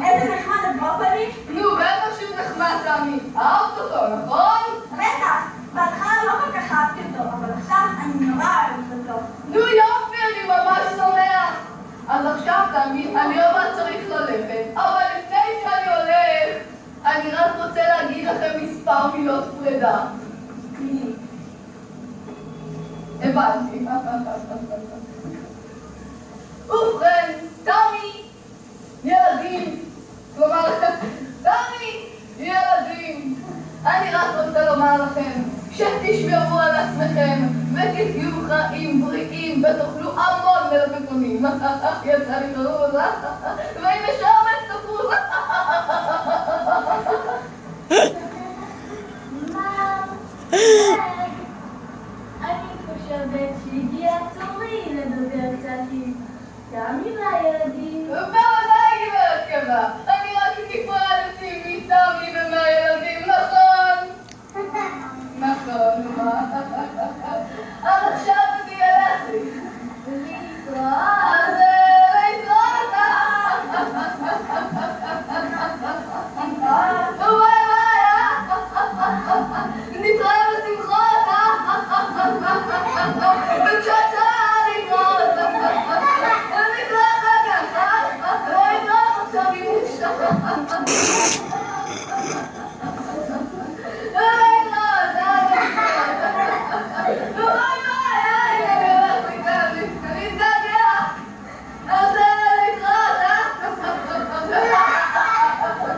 איזה נחמד הברוקולי? נו, בטח שהוא נחמד, תמי. אהבת אותו, נכון? בטח, בהתחלה לא כל כך אהבתי אותו, אבל עכשיו אני נורא אוהבת אותו. נו יופי, אני ממש שמח. אז עכשיו, תמי, אני עוד מעט צריך ללכת, אבל לפני שאני הולך, אני רק רוצה להגיד לכם מספר מילות פרידה. הבנתי. ובכן, תמי, ילדים, כלומר, תמי, ילדים, אני רק רוצה לומר לכם שתשמרו על עצמכם ותהיו חיים בריאים ותאכלו המון מלפפונים. יצא לי חרוז, והנה שעמד תפוז. אני חושבת שהגיע תורי לדבר קצת עם תמי והילדים.